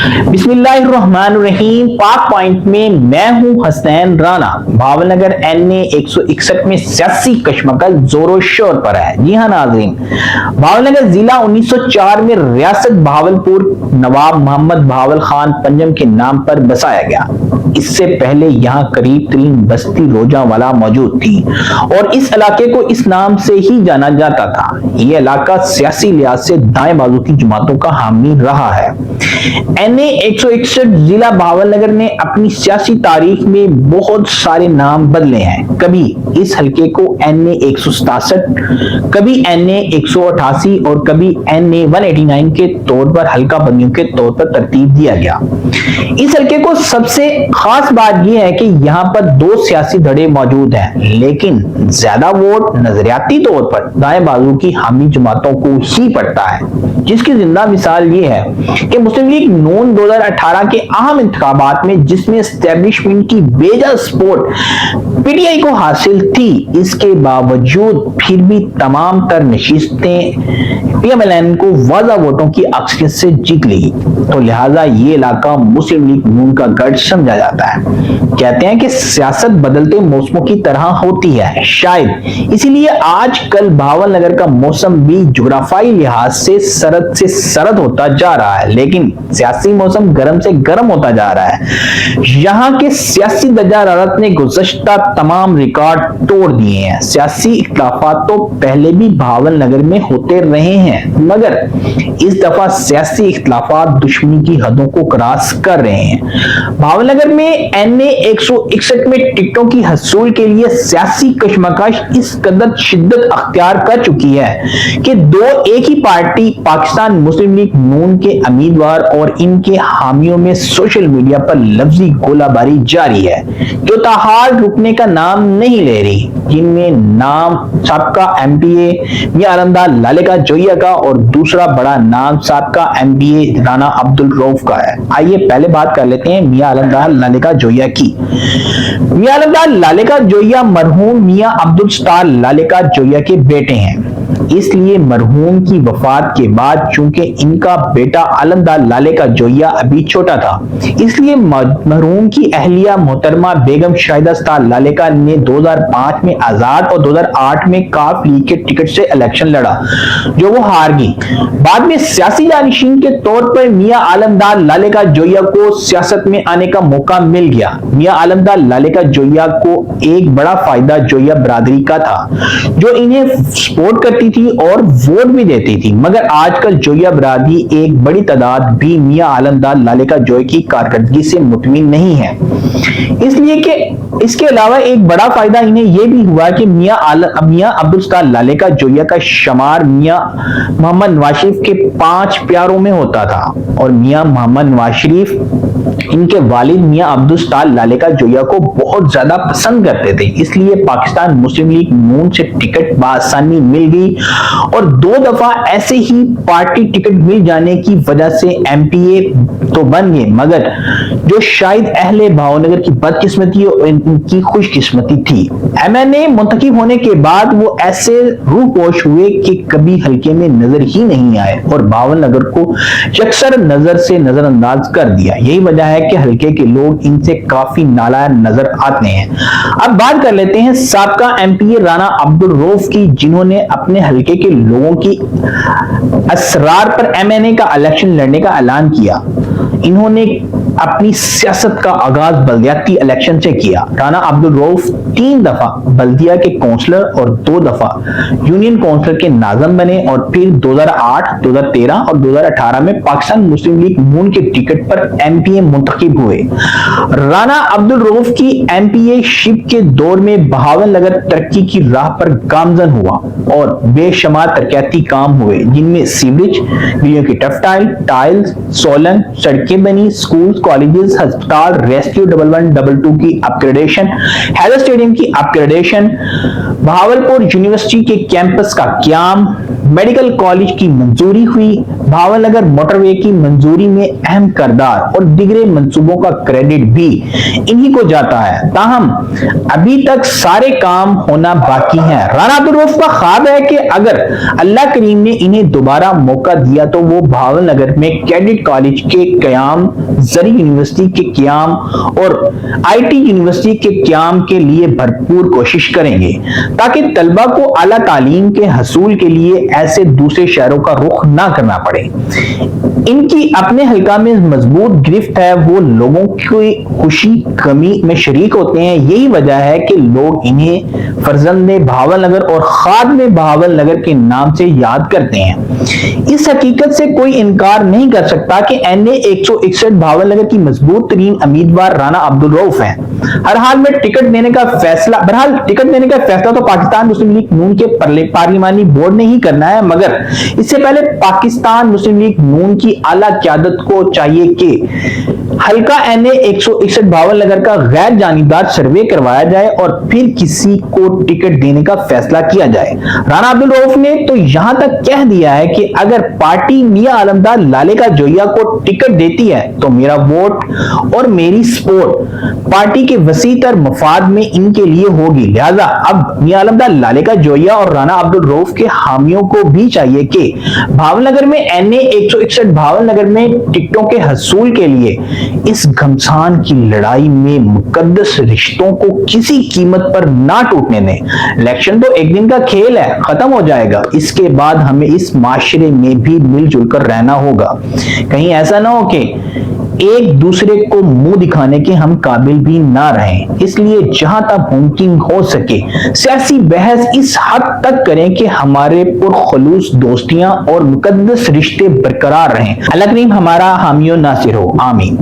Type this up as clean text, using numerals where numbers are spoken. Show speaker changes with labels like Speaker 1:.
Speaker 1: बिस्मिल्लाहिर्रहमानिर्रहीम। पाक पॉइंट में मैं हूं हसनैन राना। भावलनगर NA 161 में सियासी कशमकश जोरों शोर पर है। जी हां नाज़रीन, भावलनगर जिला 1904 में रियासत भावलपुर नवाब मोहम्मद भावल खान पंजम के नाम पर बसाया गया। इससे पहले यहाँ करीब 3 बस्ती रोजावाला मौजूद थी और इस इलाके को इस नाम से ही जाना जाता था। ये इलाका सियासी लिहाज से दाएं बाजू की जमातों का हामी रहा है। NA 161 जिला भावलनगर ने अपनी सियासी तारीख में बहुत सारे नाम बदले हैं। कभी इस हलके को NA 167, कभी NA 188 और कभी NA 189 के तौर पर हल्का बंदियों के तौर पर तरतीब दिया गया। इस हलके को सबसे खास बात यह है कि यहाँ पर 2 सियासी धड़े मौजूद हैं, लेकिन ज्यादा वोट नजरियाती तौर पर दाएं बाजू की हामी जमातों को ही पड़ता है, जिसकी जिंदा मिसाल ये है कि मुस्लिम लीग नून 2018 के अहम इंतखाबात में जिसमें एस्टेब्लिशमेंट की बेजा सपोर्ट PTI को हासिल थी, इसके बावजूद फिर भी तमाम तर नशिस्तें PMLN को वाज़ा वोटों की अक्सरियत से जीत ली। तो लिहाजा ये इलाका मुस्लिम लीग नून का गढ़ समझा जाता है। कहते हैं कि सियासत बदलते मौसमों की तरह होती है, शायद इसीलिए आजकल भावलनगर का मौसम भी जुग्राफाई लिहाज से सरद होता जा रहा है, लेकिन सियासी मौसम गर्म से गर्म होता जा रहा है। यहाँ के सियासी दर्जा हरारत ने गुज़श्ता तमाम रिकॉर्ड तोड़ दिए हैं। सियासी इख्तिलाफात तो पहले भी भावलनगर में होते रहे हैं, मगर इस दफा सियासी इख्तिलाफात दुश्मनी की हदों को क्रॉस कर रहे हैं। भावलनगर में NA 161 में टिकटों की हसूल के लिए सियासी कशमकश इस कदर शिद्दत अख्तियार कर चुकी है कि 2 एक ही पार्टी पाकिस्तान मुस्लिम लीग नून के उम्मीदवार और इनके हामियों में सोशल मीडिया पर लफ्जी गोलाबारी जारी है, जो ताहाल रुकने का नाम नहीं ले रही। जिनमें नाम साबका MPA मियां आलमदार लालेका जोइया का और दूसरा बड़ा नाम साबका MPA राना अब्दुल रऊफ का है। आइए पहले बात कर लेते हैं मियां आलमदार लालेका जोइया की। मियां आलमदार लालेका जोइया मरहूम मियां अब्दुल सत्तार लालेका जोइया के बेटे हैं। इसलिए मरहूम की वफात के बाद चूंकि इनका बेटा आलमदार लालेका जोइया अभी छोटा था, इसलिए मरहूम की अहलिया मोहतरमा बेगम शाहिदा सत्तार लालेका ने 2005 में आजाद और 2008 में काफ लीग के टिकट से इलेक्शन लड़ा, जो वो हार गई। बाद में सियासी जानशीन के तौर पर मियां आलमदार लालेका जोइया को सियासत में आने का मौका मिल गया। मियां आलमदार लालेका जोइया को एक बड़ा फायदा जोइया बरादरी का था, जो इन्हें सपोर्ट करती थी और वोट भी देती थी, मगर आजकल जोइया बरादरी एक बड़ी तादाद भी मियां आलमदार लालेका जोइया की कारकर्दगी से मुतमिन नहीं है। इसलिए कि इसके अलावा एक बड़ा फायदा इन्हें यह भी हुआ कि मियां अब्दुल सत्तार लालेका जोइया का शुमार मियां मोहम्मद नवाज शरीफ के 5 प्यारों में होता था और मियां मोहम्मद नवाज शरीफ इनके वालिद मियां अब्दुल सत्तार लालेका जोइया को बहुत ज्यादा पसंद करते थे। इसलिए पाकिस्तान मुस्लिम लीग नून से टिकट बआसानी मिल गई और 2 दफा ऐसे ही पार्टी टिकट मिल जाने की वजह से MPA तो बन गए, मगर जो शायद अहले भावनगर की बदकिस्मती और इनकी खुशकिस्मती थी। MNA मुंतखब होने के बाद वो ऐसे रूपोश हुए कि कभी हल्के में नजर ही नहीं आए और भावनगर को यकसर नजर से नजरअंदाज कर दिया। यही वजह है कि हल्के के लोग इनसे काफी नालायक नजर आते हैं। अब बात कर लेते हैं साबका MPA राना अब्दुल रऊफ की, जिन्होंने अपने हल्के के लोगों की असरार पर MNA का इलेक्शन लड़ने का ऐलान किया। इन्होंने अपनी सियासत का आगाज बल्दियाती इलेक्शन से किया। राना अब्दुल रऊफ 3 दफा बल्दिया के काउंसलर और 2 दफा यूनियन काउंसलर के नाज़िम बने और फिर 2008, 2013 और 2018 में पाकिस्तान मुस्लिम लीग नून के टिकट पर MPA मुंतखब हुए। राना अब्दुल रऊफ की MPA शिप के दौर में भावलनगर तरक्की की राह पर गामजन हुआ और बेशुमार तरक्याती काम हुए, जिनमें सीवरेज, गलियों की टाइल्स, सोलंग, सड़कें बनी, स्कूल, कॉलेजेस, अस्पताल, रेस्क्यू 1112 की अपग्रेडेशन, हैदर स्टेडियम की अपग्रेडेशन, भावलपुर यूनिवर्सिटी के कैंपस का क्याम, मेडिकल कॉलेज की मंजूरी हुई, भावल नगर मोटरवे की मंजूरी में अहम किरदार और दिगरे मंसूबों का क्रेडिट भी इन्हीं को जाता है। ताहम अभी तक सारे काम होना बाकी है। राना अब्दुल रऊफ का ख्वाब है कि अगर अल्लाह करीम ने इन्हें दोबारा मौका दिया तो वो भावल नगर में कैडेट कॉलेज के क़याम, जरी यूनिवर्सिटी के क़याम और IT यूनिवर्सिटी के क़याम के लिए भरपूर कोशिश करेंगे ताकि तलबा को आला तालीम के हसूल के लिए ऐसे दूसरे शहरों का रुख ना करना पड़े। इनकी अपने हल्का में मजबूत गिरफ्त है, वो लोगों की खुशी गमी में शरीक होते हैं। यही वजह है कि लोग इन्हें फर्जंदे भावल नगर और खादमे भावल नगर के नाम से याद करते हैं। इस हकीकत से कोई इनकार नहीं कर सकता कि NA 161 भावल नगर की मजबूत तरीन उम्मीदवार राना अब्दुल रऊफ हैं। हर हाल में टिकट देने का फैसला तो पाकिस्तान मुस्लिम लीग नून के पार्लिमानी बोर्ड ने ही करना है, मगर इससे पहले पाकिस्तान मुस्लिम लीग नून की आला क़यादत को चाहिए कि हल्का NA 161 भावल नगर का गैर जानिबदार सर्वे करवाया जाए और फिर किसी को टिकट देने का फैसला किया जाए। राना अब्दुल रऊफ ने तो यहां तक कह दिया है कि अगर पार्टी मियां आलमदार लाले का जोया को टिकट देती है तो मेरा वोट और मेरी सपोर्ट पार्टी के वसीतर मफाद में इनके लिए होगी। लिहाजा अब मियां आलमदार लाले का जोया और राना अब्दुल रऊफ के हामियों को भी चाहिए कि भावल नगर में NA 161 भावल नगर में टिकटों के हसूल के लिए इस घमसान की लड़ाई में मुकद्दस रिश्तों को किसी कीमत पर ना टूटने दें। इलेक्शन तो एक दिन का खेल है, खत्म हो जाएगा। इसके बाद हमें इस माशरे में भी मिलजुल कर रहना होगा। कहीं ऐसा ना हो कि एक दूसरे को मुंह दिखाने के हम काबिल भी ना रहें। इसलिए जहां तक मुमकिन हो सके सियासी बहस इस हद तक करें कि हमारे पुरखलूस दोस्तियां और मुकद्दस रिश्ते बरकरार रहें। अल्लाह करीम हमारा हामियों नासिर हो। आमीन।